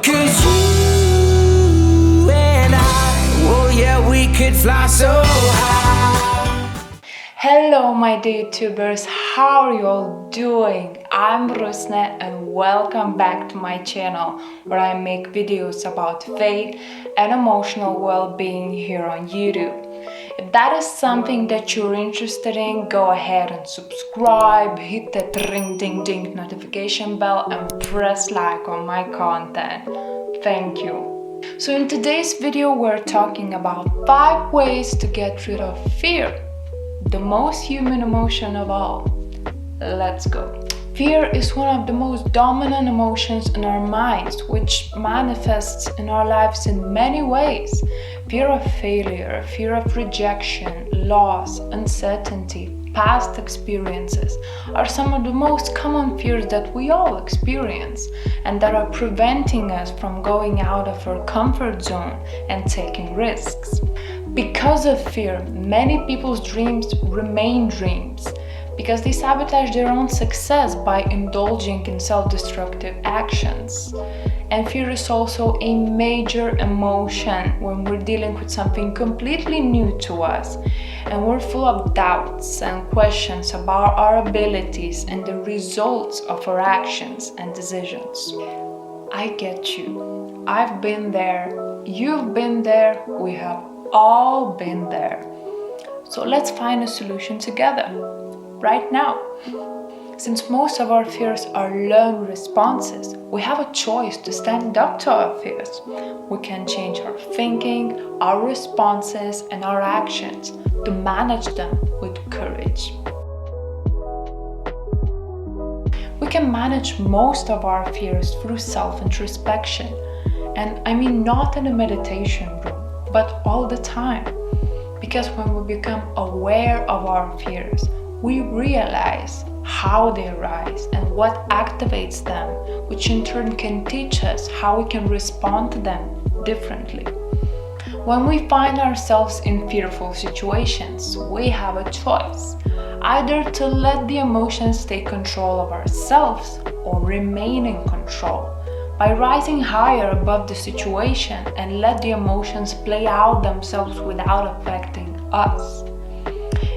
'Cause you and I, oh yeah, we could fly so high. Hello my dear YouTubers, how are you all doing? I'm Rusne and welcome back to my channel where I make videos about faith and emotional well-being here on YouTube. If that is something that you're interested in, go ahead and subscribe, hit that ring ding ding notification bell and press like on my content. Thank you. So in today's video we're talking about 5 ways to get rid of fear. The most human emotion of all. Let's go. Fear is one of the most dominant emotions in our minds, which manifests in our lives in many ways. Fear of failure, fear of rejection, loss, uncertainty, past experiences are some of the most common fears that we all experience and that are preventing us from going out of our comfort zone and taking risks. Because of fear, many people's dreams remain dreams because they sabotage their own success by indulging in self-destructive actions. And fear is also a major emotion when we're dealing with something completely new to us and we're full of doubts and questions about our abilities and the results of our actions and decisions. I get you. I've been there. You've been there. We have all been there. So let's find a solution together, right now. Since most of our fears are learned responses, we have a choice to stand up to our fears. We can change our thinking, our responses, and our actions to manage them with courage. We can manage most of our fears through self-introspection. And I mean not in a meditation room, but all the time. Because when we become aware of our fears, we realize how they arise and what activates them, which in turn can teach us how we can respond to them differently. When we find ourselves in fearful situations, we have a choice, either to let the emotions take control of ourselves or remain in control by rising higher above the situation and let the emotions play out themselves without affecting us.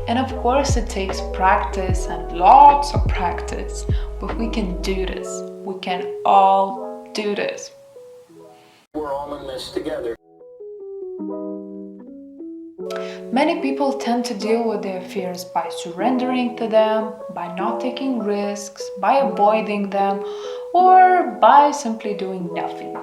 And of course it takes practice and lots of practice, but we can do this. We can all do this. We're all in this together. Many people tend to deal with their fears by surrendering to them, by not taking risks, by avoiding them, or by simply doing nothing.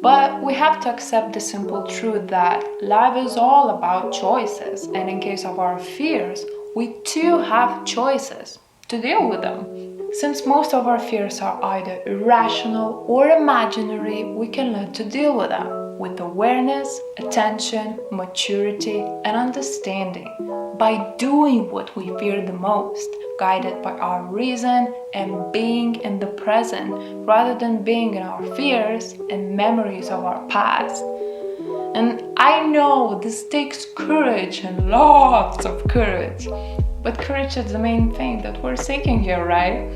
But we have to accept the simple truth that life is all about choices, and in case of our fears, we too have choices to deal with them. Since most of our fears are either irrational or imaginary, we can learn to deal with them with awareness, attention, maturity, and understanding by doing what we fear the most, guided by our reason and being in the present rather than being in our fears and memories of our past. And I know this takes courage and lots of courage, but courage is the main thing that we're seeking here, right?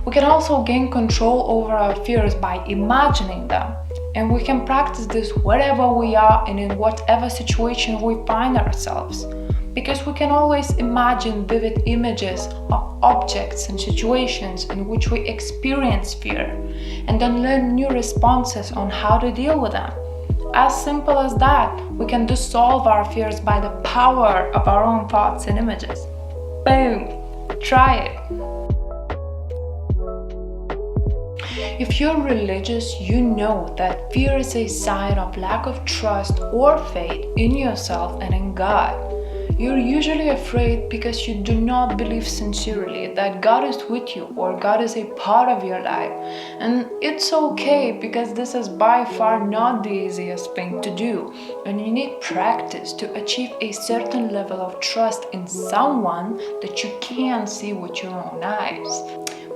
We can also gain control over our fears by imagining them, and we can practice this wherever we are and in whatever situation we find ourselves, because we can always imagine vivid images of objects and situations in which we experience fear, and then learn new responses on how to deal with them. As simple as that, we can dissolve our fears by the power of our own thoughts and images. Boom! Try it! If you're religious, you know that fear is a sign of lack of trust or faith in yourself and in God. You're usually afraid because you do not believe sincerely that God is with you or God is a part of your life. And it's okay because this is by far not the easiest thing to do. And you need practice to achieve a certain level of trust in someone that you can't see with your own eyes.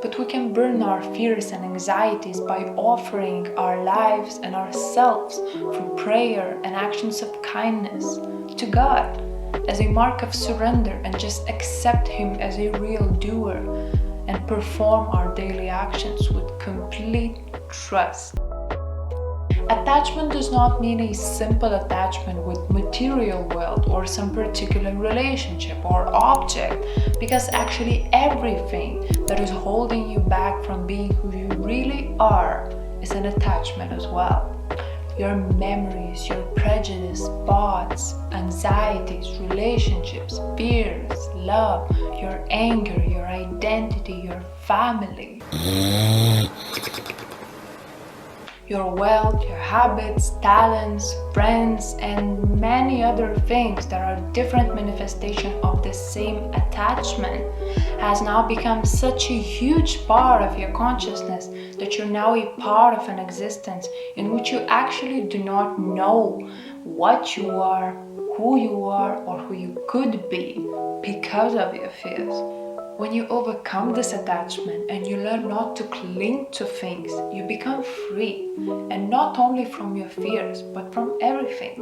But we can burn our fears and anxieties by offering our lives and ourselves through prayer and actions of kindness to God as a mark of surrender and just accept Him as a real doer and perform our daily actions with complete trust. Attachment does not mean a simple attachment with material wealth or some particular relationship or object, because actually everything that is holding you back from being who you really are is an attachment as well. Your memories, your prejudice, thoughts, anxieties, relationships, fears, love, your anger, your identity, your family, your wealth, your habits, talents, friends, and many other things that are different manifestations of the same attachment has now become such a huge part of your consciousness that you're now a part of an existence in which you actually do not know what you are, who you are, or who you could be because of your fears. When you overcome this attachment and you learn not to cling to things, you become free, and not only from your fears, but from everything.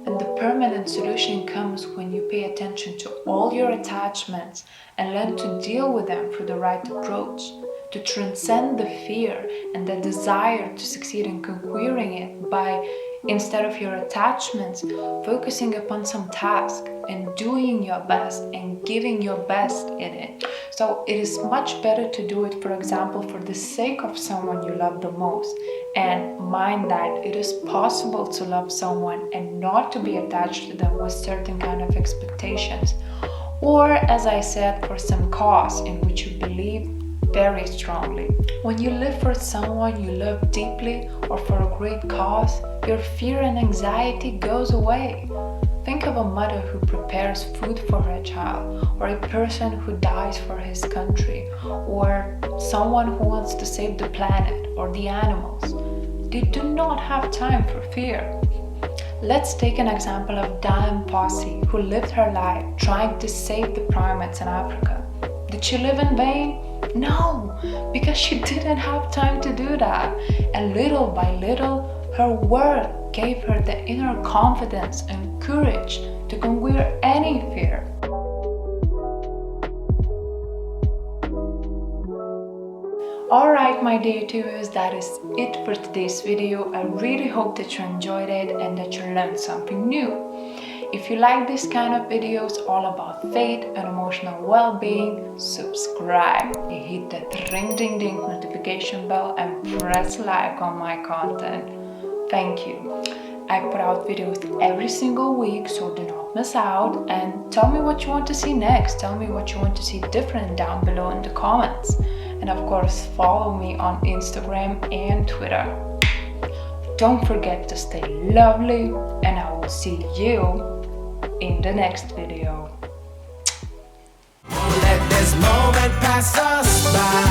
And the permanent solution comes when you pay attention to all your attachments and learn to deal with them through the right approach, to transcend the fear and the desire to succeed in conquering it by, instead of your attachments, focusing upon some task and doing your best and giving your best in it. So it is much better to do it, for example, for the sake of someone you love the most. And mind that it is possible to love someone and not to be attached to them with certain kind of expectations. Or, as I said, for some cause in which you believe very strongly. When you live for someone you love deeply or for a great cause, your fear and anxiety goes away. Think of a mother who prepares food for her child, or a person who dies for his country, or someone who wants to save the planet or the animals. They do not have time for fear. Let's take an example of Diane Fossey, who lived her life trying to save the primates in Africa. Did she live in vain? No, because she didn't have time to do that. And little by little, her work gave her the inner confidence and courage to conquer any fear. Alright, my dear viewers, that is it for today's video. I really hope that you enjoyed it and that you learned something new. If you like this kind of videos all about faith and emotional well-being, subscribe and hit that ring ding ding notification bell and press like on my content. Thank you. I put out videos every single week, so do not miss out, and tell me what you want to see next. Tell me what you want to see different down below in the comments. And of course, follow me on Instagram and Twitter. Don't forget to stay lovely, and I will see you in the next video. Let this moment pass us by.